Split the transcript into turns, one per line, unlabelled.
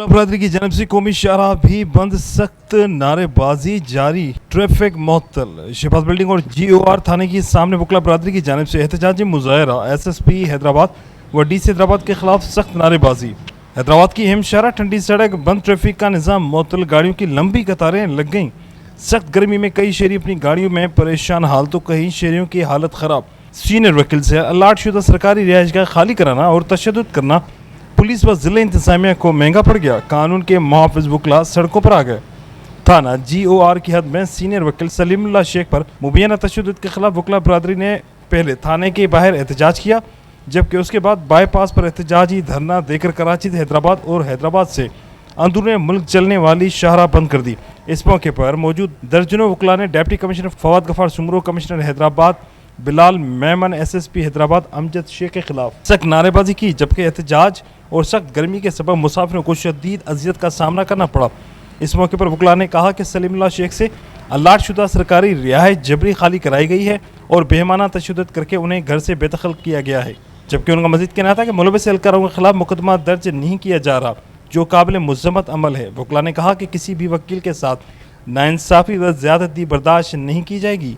वकला बरदरी की जानब से कौमी शाहराह भी बंद, सख्त नारेबाजी जारी, ट्रैफिक मुअत्तल। शिफात बिल्डिंग और GOR थाने के सामने वकला बरदरी की जानब से एहतजाजी मुजाहरा, SSP हैदराबाद व DC हैदराबाद के खिलाफ सख्त नारेबाजी। हैदराबाद की हिमशारा ठंडी सड़क बंद, ट्रैफिक का निज़ाम मुअत्तल, गाड़ियों की लंबी कतारें लग गईं। सख्त गर्मी में कई शहरी अपनी गाड़ियों में परेशान हाल, तो कई शहरियों की हालत ख़राब। सीनियर वकील से अलाट शुदा सरकारी रिहाइशगाह खाली कराना और तशद्दुद करना पुलिस व ज़िला इंतज़ामिया को महंगा पड़ गया। कानून के मुहाफ़िज़ वकला सड़कों पर आ गए। थाना GOR की हद में सीनियर वकील सलीमुल्लाह शेख पर मुबैना तशद्दुद के खिलाफ वकला बरदरी ने पहले थाने के बाहर एहतजाज किया, जबकि उसके बाद बाईपास पर एहतजाजी धरना देकर कराची हैदराबाद और हैदराबाद से अंदरूनी मुल्क चलने वाली शाहराह बंद कर दी। इस मौके पर मौजूद दर्जनों वकला ने deputy commissioner Fawad Ghaffar Soomro, commissioner Hyderabad Bilal Memon, SSP Hyderabad Amjad Sheikh के खिलाफ सख्त नारेबाजी की, जबकि एहतजाज और सख्त गर्मी के सबब मुसाफिरों को शदीद अजियत का सामना करना पड़ा। इस मौके पर वकला ने कहा कि सलीमुल्लाह शेख से अलाट शुदा सरकारी रिहाइश जबरी खाली कराई गई है और बेहमाना तशद्दुद करके उन्हें घर से बेदखल किया गया है, जबकि उनका मजीद कहना था कि मुलविस एहलकारों के खिलाफ मुकदमा दर्ज नहीं किया जा रहा, जो काबिल मुज़म्मत अमल है। वकला ने कहा कि किसी भी वकील के साथ नाइंसाफ़ी व ज़्यादती बर्दाश्त नहीं की जाएगी।